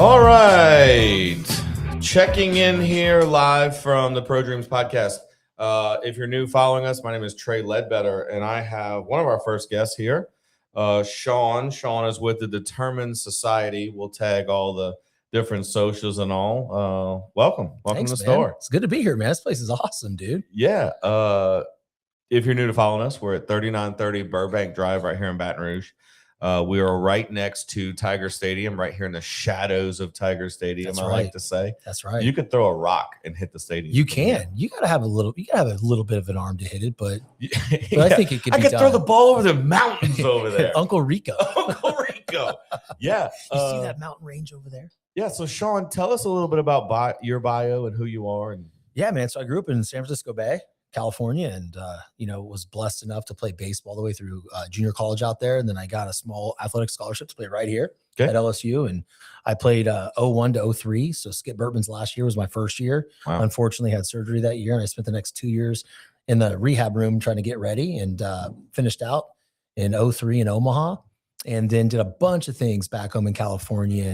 All right. Checking in here live from the Pro Dreams podcast. If you're new following us, my name is Trey Ledbetter, and I have one of our first guests here, Shawn. Shawn is with the Determined Society. We'll tag all the different socials and all. Welcome Thanks, to the man. store. It's good to be here, man. This place is awesome, dude. Yeah. If you're new to following us, we're at 3930 Burbank Drive right here in Baton Rouge. We are right next to Tiger Stadium, right here in the shadows of Tiger Stadium. That's I right. like to say. That's right. You could throw a rock and hit the stadium. You can. You gotta have a little bit of an arm to hit it, but Yeah. I think it could be I could done. throw the ball over the mountains over there. Uncle Rico. Uncle Rico. Yeah. You see that mountain range over there? Yeah. So Shawn, tell us a little bit about your bio and who you are. And Yeah, man. So I grew up in San Francisco Bay, California, and was blessed enough to play baseball all the way through junior college out there. And then I got a small athletic scholarship to play right here at LSU. And I played 01 to 03. So Skip Bertman's last year was my first year. Wow. Unfortunately, had surgery that year, and I spent the next 2 years in the rehab room trying to get ready, and finished out in 03 in Omaha, and then did a bunch of things back home in California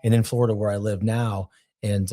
and in Florida where I live now. And,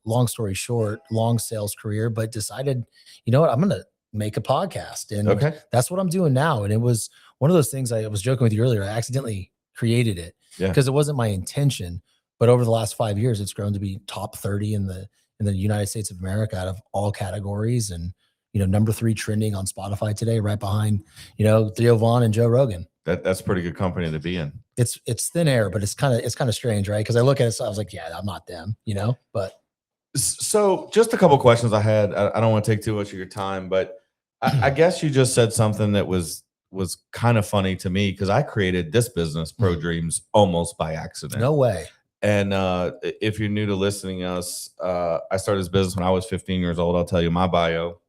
long story short, long sales career, but decided, you know what, I'm going to make a podcast. And that's what I'm doing now. And it was one of those things I was joking with you earlier. I accidentally created it because it wasn't my intention, but over the last 5 years, it's grown to be top 30 in the United States of America out of all categories. And, number 3 trending on Spotify today, right behind, Theo Vaughn and Joe Rogan. That's pretty good company to be in. It's thin air, but it's kind of strange, right? Because I look at it, so I was like, yeah, I'm not them, But so, just a couple questions I had. I don't want to take too much of your time, but I guess you just said something that was kind of funny to me because I created this business, Pro Dreams, almost by accident. No way. And if you're new to listening to us, I started this business when I was 15 years old. I'll tell you my bio.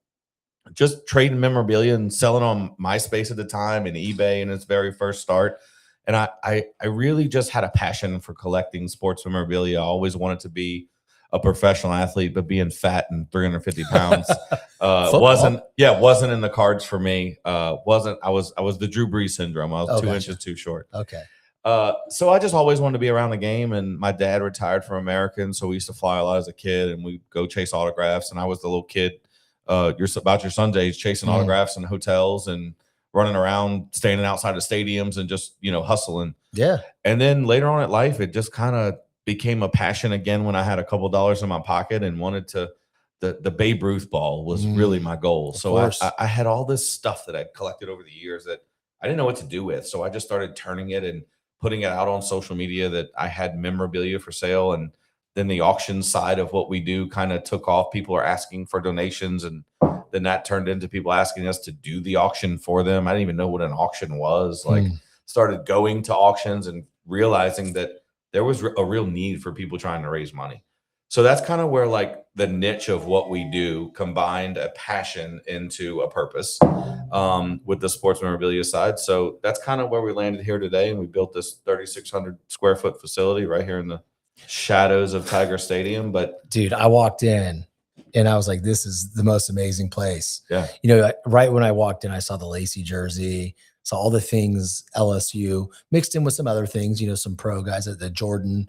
Just trading memorabilia and selling on MySpace at the time and eBay in its very first start. And I really just had a passion for collecting sports memorabilia. I always wanted to be a professional athlete, but being fat and 350 pounds wasn't in the cards for me. I was the Drew Brees syndrome. I was 2 inches too short. Okay. So I just always wanted to be around the game, and my dad retired from American, so we used to fly a lot as a kid, and we'd go chase autographs. And I was the little kid, about your son's age, chasing autographs in hotels and running around, standing outside of stadiums and just, hustling. Yeah. And then later on in life, it just kind of became a passion again when I had a couple dollars in my pocket and wanted to, the Babe Ruth ball was really my goal. So I had all this stuff that I'd collected over the years that I didn't know what to do with. So I just started turning it and putting it out on social media that I had memorabilia for sale. And then the auction side of what we do kind of took off. People are asking for donations, and then that turned into people asking us to do the auction for them. I didn't even know what an auction was. Started going to auctions and realizing that there was a real need for people trying to raise money. So that's kind of where the niche of what we do combined a passion into a purpose with the sports memorabilia side. So that's kind of where we landed here today. And we built this 3,600 square foot facility right here in the shadows of Tiger Stadium. But dude, I walked in and I was like, this is the most amazing place. Yeah. Right when I walked in, I saw the Lacey jersey, saw all the things LSU mixed in with some other things, some pro guys at the Jordan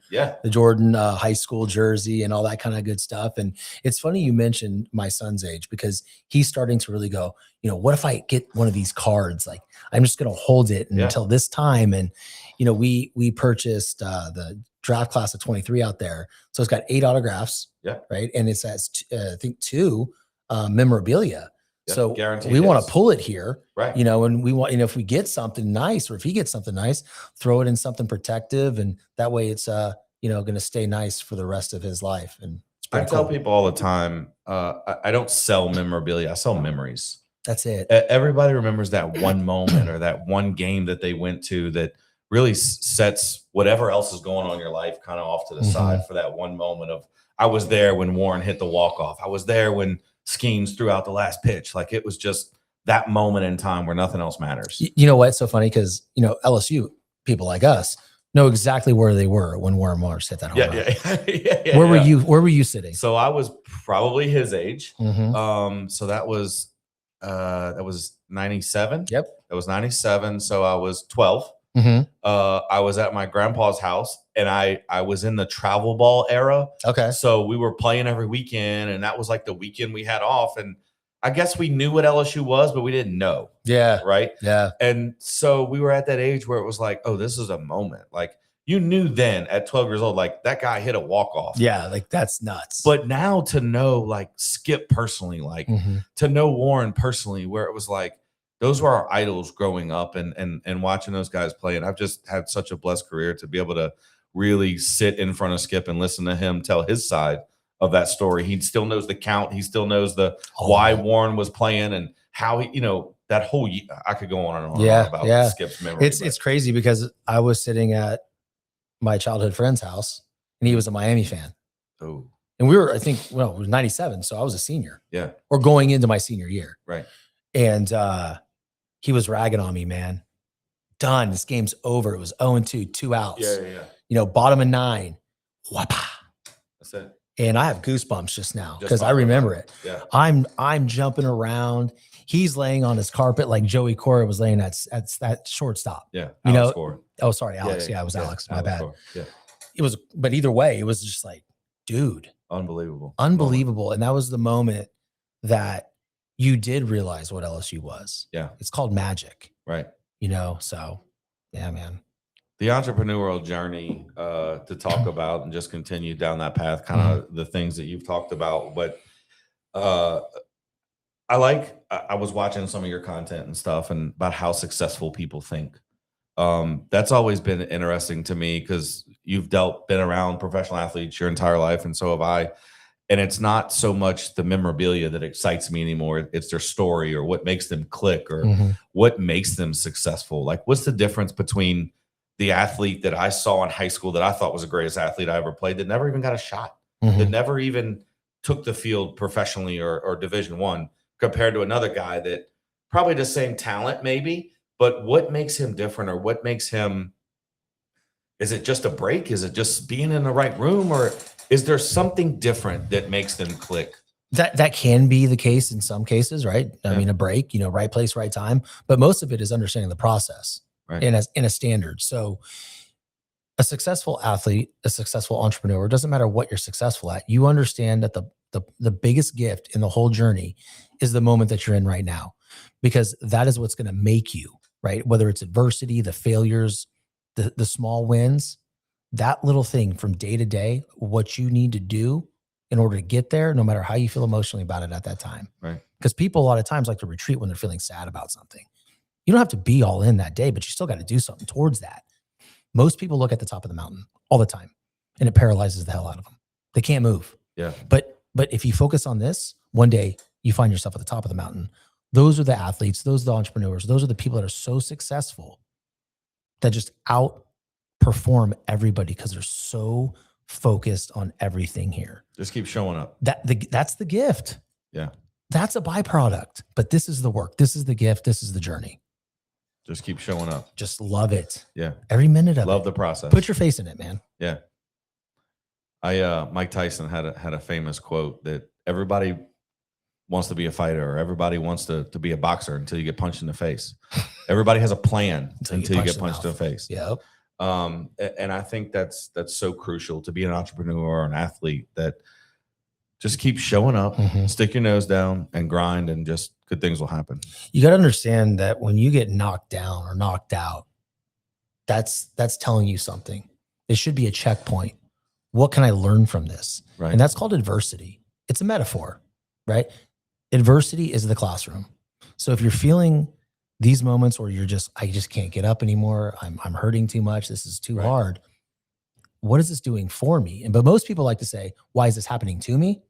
high school jersey and all that kind of good stuff. And it's funny you mentioned my son's age because he's starting to really go, what if I get one of these cards? Like, I'm just going to hold it until this time. And, we purchased the draft class of 23 out there. So it's got 8 autographs. Yeah. Right. And it has, I think 2 memorabilia. Yeah, so we want to pull it here, right? And we want, if we get something nice, or if he gets something nice, throw it in something protective, and that way it's going to stay nice for the rest of his life. And I tell people all the time, I don't sell memorabilia; I sell memories. That's it. Everybody remembers that one moment or that one game that they went to that really sets whatever else is going on in your life kind of off to the side for that one moment of, I was there when Warren hit the walk-off. I was there when Skeens threw out the last pitch. Like, it was just that moment in time where nothing else matters. You know what? It's so funny because, LSU people like us know exactly where they were when Warren Morris hit that home run. Where were you sitting? So I was probably his age. So that was 97. Yep. That was 97. So I was 12. I was at my grandpa's house, and I was in the travel ball era. Okay. So we were playing every weekend, and that was like the weekend we had off. And I guess we knew what LSU was, but we didn't know. Yeah. Right. Yeah. And so we were at that age where it was like, oh, this is a moment. Like, you knew then at 12 years old, like, that guy hit a walk-off. Yeah, like, that's nuts. But now to know, like, Skip personally, like, to know Warren personally, where it was like, those were our idols growing up, and watching those guys play. And I've just had such a blessed career to be able to really sit in front of Skip and listen to him tell his side of that story. He still knows the count. He still knows why Warren was playing and how he, that whole year. I could go on and on about Skip's memory. It's crazy because I was sitting at my childhood friend's house, and he was a Miami fan. Oh, and we were, I think, well, it was 97. So I was a senior. Yeah. Or going into my senior year. Right. And he was ragging on me, man. Done. This game's over. It was 0-2, 2 outs. Yeah. Bottom of 9. Whapa. That's it. And I have goosebumps just now because I remember it. Yeah. I'm jumping around. He's laying on his carpet like Joey Cora was laying at that shortstop. Yeah. Oh, sorry, Alex. Yeah, it was Alex. My bad. Yeah. It was, but either way, it was just like, dude. Unbelievable. And that was the moment that you did realize what LSU was. Yeah. It's called magic. Right. So yeah, man. The entrepreneurial journey to talk about and just continue down that path, kind of the things that you've talked about. But I was watching some of your content and stuff, and about how successful people think. That's always been interesting to me because you've been around professional athletes your entire life, and so have I. And it's not so much the memorabilia that excites me anymore. It's their story, or what makes them click, or what makes them successful. Like, what's the difference between the athlete that I saw in high school that I thought was the greatest athlete I ever played, that never even got a shot, that never even took the field professionally or Division I, compared to another guy that probably the same talent maybe, but what makes him different, or what makes him, is it just a break? Is it just being in the right room, or is there something different that makes them click? That can be the case in some cases, right? I mean, a break, right place, right time, but most of it is understanding the process. Right. In a standard. So a successful athlete, a successful entrepreneur, it doesn't matter what you're successful at. You understand that the biggest gift in the whole journey is the moment that you're in right now, because that is what's going to make you, right? Whether it's adversity, the failures, the small wins, that little thing from day to day, what you need to do in order to get there, no matter how you feel emotionally about it at that time. Right. Because people a lot of times like to retreat when they're feeling sad about something. You don't have to be all in that day, but you still got to do something towards that. Most people look at the top of the mountain all the time, and it paralyzes the hell out of them. They can't move. Yeah. But if you focus on this, one day you find yourself at the top of the mountain. Those are the athletes. Those are the entrepreneurs. Those are the people that are so successful that just outperform everybody because they're so focused on everything here. Just keep showing up. That's the gift. Yeah. That's a byproduct, but this is the work. This is the gift. This is the journey. Just keep showing up. Just love it. Yeah. Every minute of it. Love the process. Put your face in it, man. Yeah. Mike Tyson had a famous quote that everybody wants to be a fighter, or everybody wants to be a boxer until you get punched in the face. Everybody has a plan until you get punched in the face. Yep. And I think that's so crucial to be an entrepreneur or an athlete, that just keep showing up, stick your nose down and grind, and just good things will happen. You got to understand that when you get knocked down or knocked out, that's telling you something. It should be a checkpoint. What can I learn from this? Right. And that's called adversity. It's a metaphor, right? Adversity is the classroom. So if you're feeling these moments where I just can't get up anymore, I'm hurting too much, this is too hard, what is this doing for me? But most people like to say, why is this happening to me?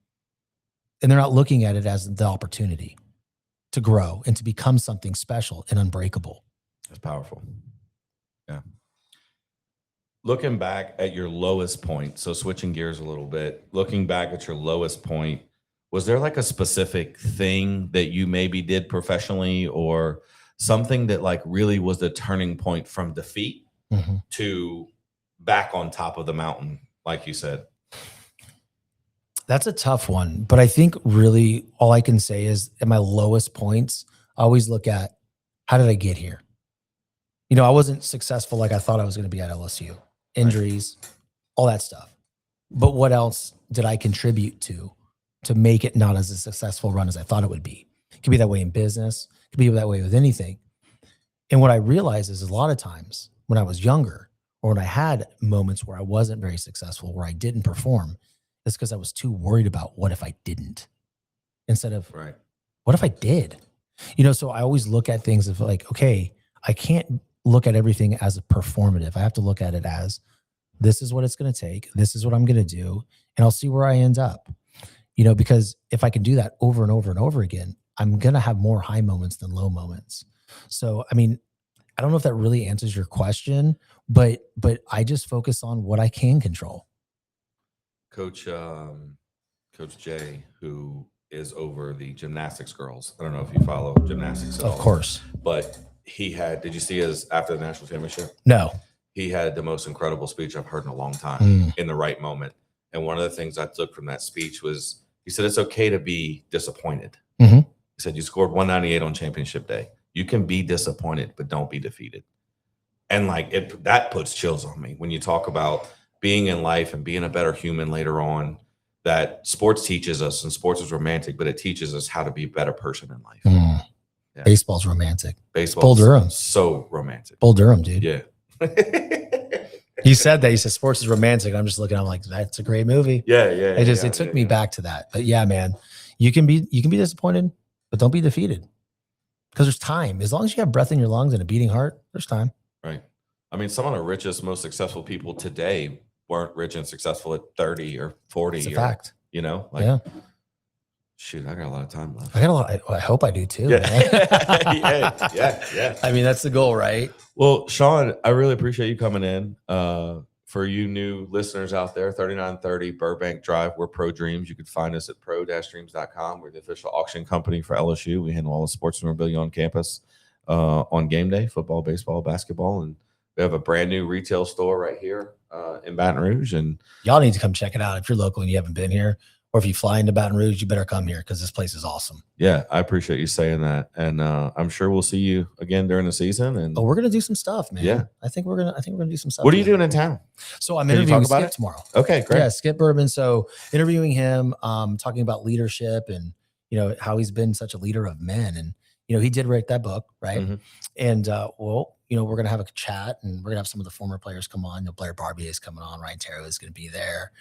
And they're not looking at it as the opportunity to grow and to become something special and unbreakable. That's powerful. Yeah. Looking back at your lowest point, so switching gears a little bit, looking back at your lowest point, was there like a specific thing that you maybe did professionally, or something that like really was the turning point from defeat to back on top of the mountain, like you said? That's a tough one, but I think really all I can say is at my lowest points, I always look at, how did I get here? I wasn't successful like I thought I was going to be at LSU. Injuries, all that stuff. But what else did I contribute to make it not as a successful run as I thought it would be? It could be that way in business. It could be that way with anything. And what I realized is a lot of times when I was younger or when I had moments where I wasn't very successful, where I didn't perform, it's because I was too worried about what if I didn't instead of what if I did? So I always look at things of like, okay, I can't look at everything as a performative. I have to look at it as this is what it's going to take. This is what I'm going to do. And I'll see where I end up, because if I can do that over and over and over again, I'm going to have more high moments than low moments. So, I mean, I don't know if that really answers your question, but I just focus on what I can control. Coach Jay, who is over the gymnastics girls. I don't know if you follow gymnastics at all. Of course. But did you see his after the national championship? No. He had the most incredible speech I've heard in a long time in the right moment. And one of the things I took from that speech was he said, it's okay to be disappointed. Mm-hmm. He said, you scored 198 on championship day. You can be disappointed, but don't be defeated. And that puts chills on me when you talk about being in life and being a better human later on, that sports teaches us, and sports is romantic, but it teaches us how to be a better person in life. Yeah. Baseball's romantic. Baseball's Bull Durham. So romantic. Bull Durham, dude. Yeah. He said that. He said sports is romantic. I'm just looking. I'm like, that's a great movie. Yeah. It took me back to that. But yeah, man, you can be disappointed, but don't be defeated. Because there's time. As long as you have breath in your lungs and a beating heart, there's time. Right. I mean, some of the richest, most successful people today weren't rich and successful at 30 or 40. It's a fact. Yeah. Shoot, I got a lot of time left. I hope I do too. Yeah. Yeah. I mean, that's the goal, right? Well, Shawn, I really appreciate you coming in. For you new listeners out there, 3930 Burbank Drive, we're Pro Dreams. You can find us at pro-dreams.com. We're the official auction company for LSU. We handle all the sports memorabilia on campus on game day, football, baseball, basketball. And we have a brand new retail store right here in Baton Rouge. And y'all need to come check it out. If you're local and you haven't been here, or if you fly into Baton Rouge, you better come here because this place is awesome. Yeah, I appreciate you saying that. And I'm sure we'll see you again during the season. And we're gonna do some stuff, man. Yeah. I think we're gonna do some stuff. What are you doing in town? So I'm interviewing Skip tomorrow. Okay, great. Yeah, Skip Bertman. So interviewing him, talking about leadership and how he's been such a leader of men. And he did write that book, right? Mm-hmm. And we're gonna have a chat and we're gonna have some of the former players come on. Blair Barbier is coming on, Ryan Terrell is gonna be there.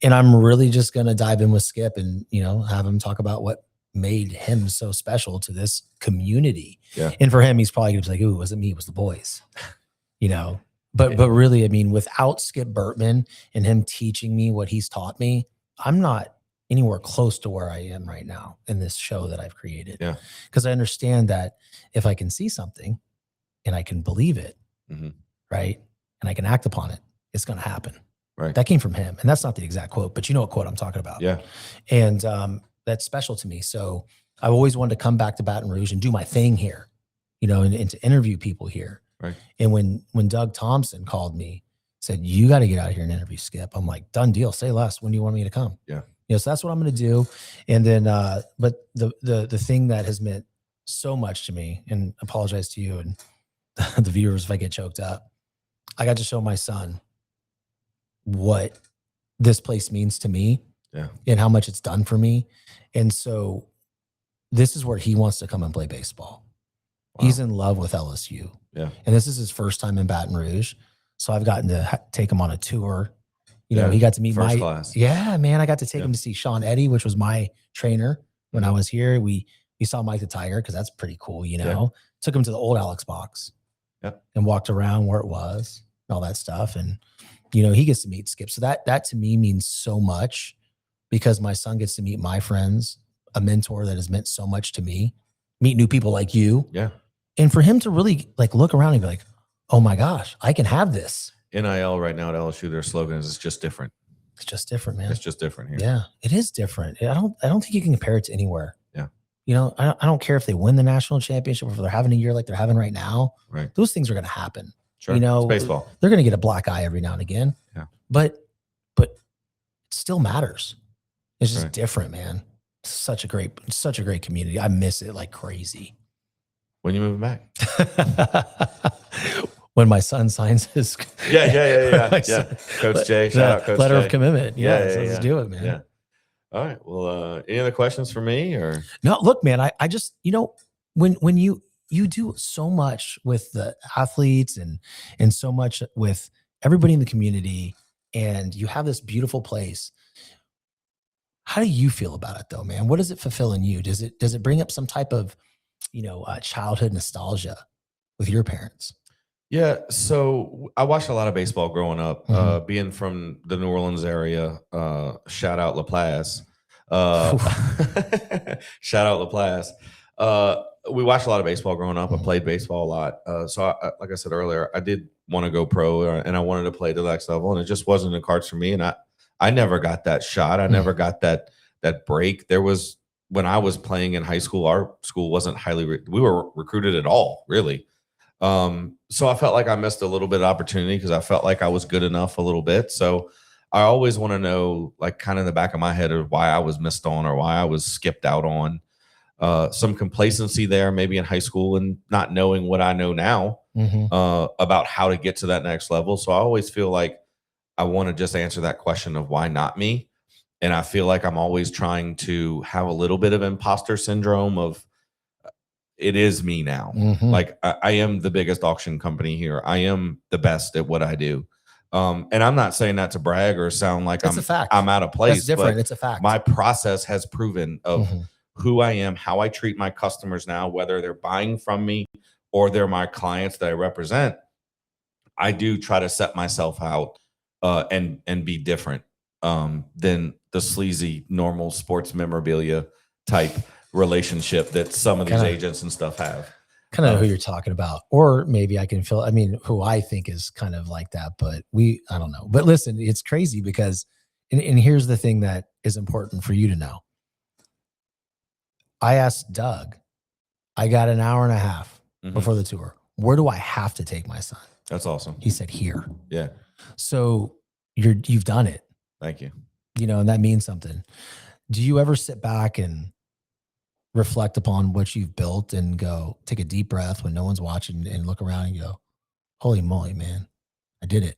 And I'm really just going to dive in with Skip and, have him talk about what made him so special to this community. Yeah. And for him, he's probably going to be like, ooh, it wasn't me, it was the boys, but really, I mean, without Skip Bertman and him teaching me what he's taught me, I'm not anywhere close to where I am right now in this show that I've created. Yeah. Because I understand that if I can see something and I can believe it, right, and I can act upon it, it's going to happen. Right. That came from him. And that's not the exact quote, but you know what quote I'm talking about. Yeah. And that's special to me. So I've always wanted to come back to Baton Rouge and do my thing here, and to interview people here. Right. And when Doug Thompson called me, said, you got to get out here and interview Skip. I'm like, done deal. Say less. When do you want me to come? Yeah. So that's what I'm going to do. And then, but the thing that has meant so much to me, and apologize to you and the viewers if I get choked up, I got to show my son what this place means to me and how much it's done for me. And so this is where he wants to come and play baseball. Wow. He's in love with LSU. Yeah. And this is his first time in Baton Rouge. So I've gotten to take him on a tour. He got to meet first class. Yeah, man. I got to take him to see Sean Eddy, which was my trainer when I was here. We saw Mike the Tiger because that's pretty cool, Took him to the old Alex box and walked around where it was and all that stuff. And he gets to meet Skip. So that to me means so much because my son gets to meet my friends, a mentor that has meant so much to me, meet new people like you. Yeah. And for him to really look around and be like, oh my gosh, I can have this. NIL right now at LSU, their slogan is it's just different. It's just different, man. It's just different here. Yeah, it is different. I don't think you can compare it to anywhere. Yeah. I don't care if they win the national championship or if they're having a year like they're having right now. Right. Those things are going to happen. Sure. It's baseball. They're going to get a black eye every now and again. Yeah. But it still matters. It's just different, man. It's such a great community. I miss it like crazy. When you moving back? When my son signs his Yeah. Coach Jay, shout out Coach letter Jay. of commitment. Let's do it, man. Yeah. All right. Well, any other questions for me or? No, look, man, I just, when you do so much with the athletes and so much with everybody in the community, and you have this beautiful place. How do you feel about it though, man? What does it fulfill in you? Does it bring up some type of, childhood nostalgia with your parents? Yeah. So I watched a lot of baseball growing up, being from the New Orleans area. Shout out Laplace. Shout out Laplace. We watched a lot of baseball growing up. I played baseball a lot. So like I said earlier, I did want to go pro and I wanted to play to the next level, and it just wasn't in the cards for me. And I never got that shot. I never got that break. When I was playing in high school, our school wasn't we were recruited at all, really. So I felt like I missed a little bit of opportunity because I felt like I was good enough a little bit. So I always want to know, like, kind of in the back of my head, of why I was missed on or why I was skipped out on. Some complacency there, maybe in high school, and not knowing what I know now about how to get to that next level. So I always feel like I want to just answer that question of why not me. And I feel like I'm always trying to have a little bit of imposter syndrome of, it is me now. Like I am the biggest auction company here. I am the best at what I do. And I'm not saying that to brag or sound like I'm out of place. That's different. It's a fact. My process has proven of who I am, how I treat my customers now, whether they're buying from me or they're my clients that I represent. I do try to set myself out and be different than the sleazy normal sports memorabilia type relationship that some of these agents and stuff have. Kind of know who you're talking about, or maybe I can feel, who I think is kind of like that, but I don't know. But listen, it's crazy because, and here's the thing that is important for you to know. I asked Doug, I got an hour and a half before the tour. Where do I have to take my son? That's awesome. He said, here. Yeah. So you've done it. Thank you. And that means something. Do you ever sit back and reflect upon what you've built and go take a deep breath when no one's watching and look around and go, holy moly, man, I did it?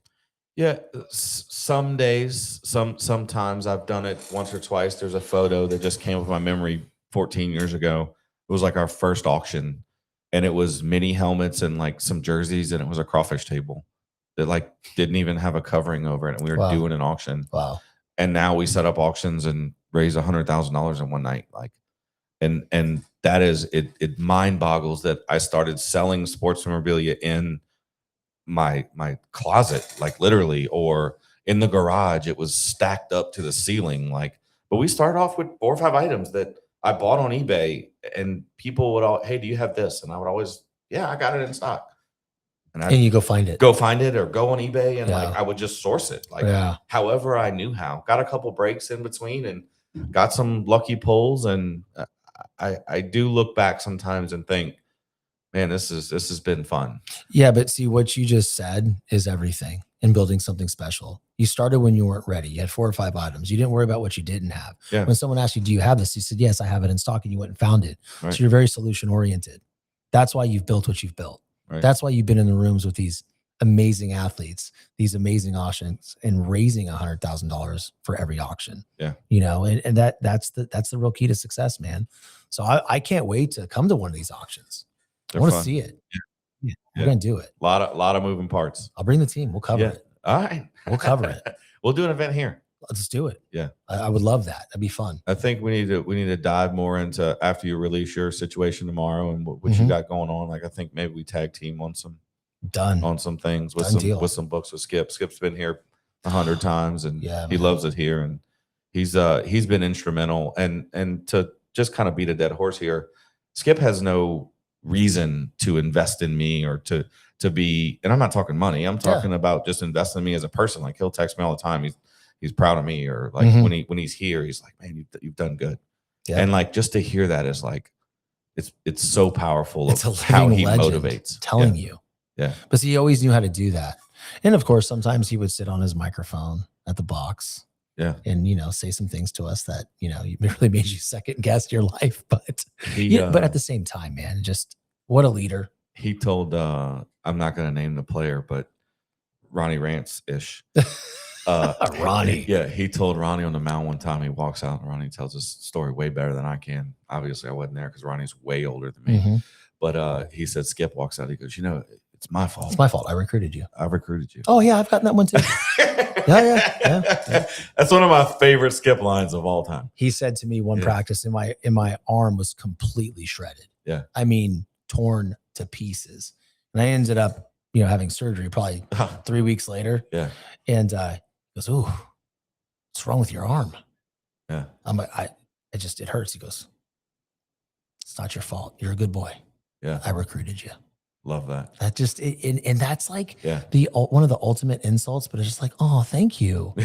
Yeah. Some days, sometimes I've done it once or twice. There's a photo that just came up in my memory 14 years ago. It was like our first auction, and it was mini helmets and like some jerseys, and it was a crawfish table that like didn't even have a covering over it. And we were doing an auction. Wow. And now we set up auctions and raise $100,000 in one night. Like, and that is, it mind boggles that I started selling sports memorabilia in my closet, like literally, or in the garage. It was stacked up to the ceiling. Like, but we started off with 4 or 5 items that I bought on eBay, and people would hey, do you have this? And I would always, yeah, I got it in stock. And you go find it. Go find it or go on eBay, and like I would just source it. Like however I knew how. Got a couple breaks in between and got some lucky pulls. And I do look back sometimes and think, man, this has been fun. Yeah, but see, what you just said is everything in building something special. You started when you weren't ready. You had 4 or 5 items. You didn't worry about what you didn't have. Yeah. When someone asked you, do you have this? You said, yes, I have it in stock, and you went and found it. Right. So you're very solution oriented. That's why you've built what you've built. Right. That's why you've been in the rooms with these amazing athletes, these amazing auctions, and raising $100,000 for every auction. Yeah. And that's the real key to success, man. So I can't wait to come to one of these auctions. I want to see it. Yeah. We're going to do it. A lot of moving parts. I'll bring the team. We'll cover it. All right. We'll cover it. We'll do an event here. Let's do it. Yeah. I would love that. That'd be fun. I think we need to dive more into, after you release your situation tomorrow and what you got going on. Like, I think maybe we tag team on some things with some books with Skip. Skip's been here 100 times, and he loves it here, and he's been instrumental. And to just kind of beat a dead horse here, Skip has no reason to invest in me or to be, and I'm not talking money. I'm talking about just investing in me as a person. Like, he'll text me all the time. He's proud of me, or like when he's here, he's like, man, you've done good. Yeah. And like, just to hear that is like, it's so powerful. It's of how he motivates telling you. Yeah. But see, he always knew how to do that. And of course, sometimes he would sit on his microphone at the box. Yeah. And, say some things to us that, really made you second guess your life. But, but at the same time, man, just what a leader. he told I'm not going to name the player, but Ronnie Rance-ish. Ronnie. Yeah, he told Ronnie on the mound one time. He walks out, and Ronnie tells his story way better than I can. Obviously, I wasn't there because Ronnie's way older than me. Mm-hmm. But he said Skip walks out. He goes, it's my fault. It's my fault. I recruited you. I recruited you. Oh yeah, I've gotten that one too. Yeah. That's one of my favorite Skip lines of all time. He said to me one practice, and my arm was completely shredded. Yeah, I mean, torn to pieces, and I ended up, having surgery probably 3 weeks later. Yeah, and he goes, "Ooh, what's wrong with your arm?" Yeah, I'm like, it hurts. He goes, "It's not your fault. You're a good boy. Yeah, I recruited you." Love that. That just and that's like the one of the ultimate insults, but it's just like, oh, thank you.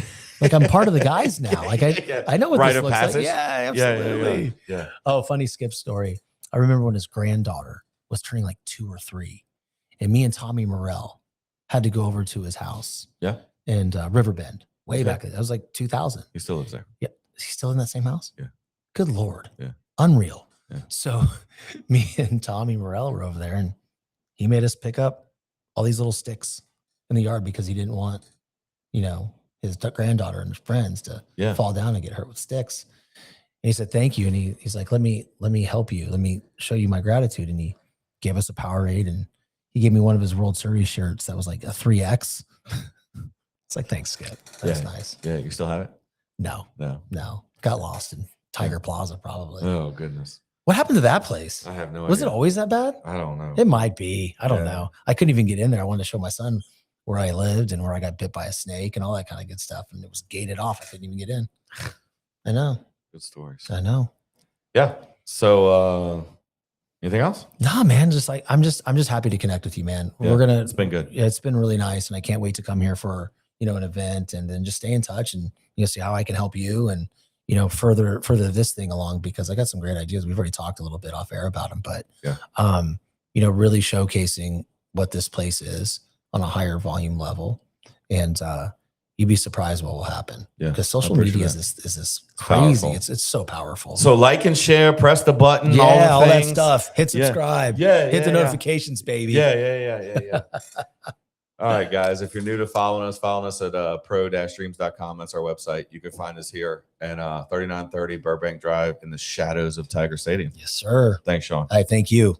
Like I'm part of the guys now. Like I know what this looks passage. like. Yeah, absolutely. Yeah. Oh, funny Skip story. I remember when his granddaughter was turning like 2 or 3, and me and Tommy Morrell had to go over to his house. Yeah. And Riverbend, way back. That was like 2000. He still lives there. Yeah. Is he still in that same house? Yeah. Good Lord. Yeah. Unreal. Yeah. So me and Tommy Morrell were over there, and he made us pick up all these little sticks in the yard because he didn't want, his granddaughter and his friends to fall down and get hurt with sticks. And he said, thank you. And he's like, let me help you. Let me show you my gratitude. And he gave us a Powerade, and he gave me one of his World Series shirts that was like a 3X. It's like, thanks, Skip. That's nice. Yeah. You still have it? No. Got lost in Tiger Plaza, probably. Oh, goodness. What happened to that place? I have no idea. Was it always that bad? I don't know. It might be. I don't know. I couldn't even get in there. I wanted to show my son where I lived and where I got bit by a snake and all that kind of good stuff. And it was gated off. I couldn't even get in. I know. Good stories. I know. Yeah. So anything else? Nah, man. Just like I'm just happy to connect with you, man. Yeah, it's been good. Yeah, it's been really nice. And I can't wait to come here for, an event, and then just stay in touch and see how I can help you and further this thing along, because I got some great ideas. We've already talked a little bit off air about them, but really showcasing what this place is on a higher volume level, and you'd be surprised what will happen. Yeah, because social media is this crazy. Powerful. It's so powerful. So like and share, press the button, all that stuff. Hit subscribe. Hit the notifications, baby. Yeah. All right, guys. If you're new to follow us at pro-dreams.com. That's our website. You can find us here at 3930 Burbank Drive in the shadows of Tiger Stadium. Yes, sir. Thanks, Shawn. All right, thank you.